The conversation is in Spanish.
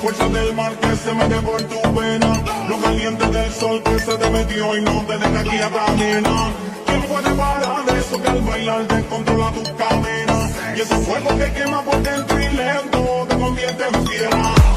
fuerza del mar que se mete por tu vena, lo caliente del sol que se te metió y no te deja aquí a camina. ¿Quién puede parar eso que al bailar te controla tus cadenas? Y ese fuego que quema por dentro y lento te convierte en fiera.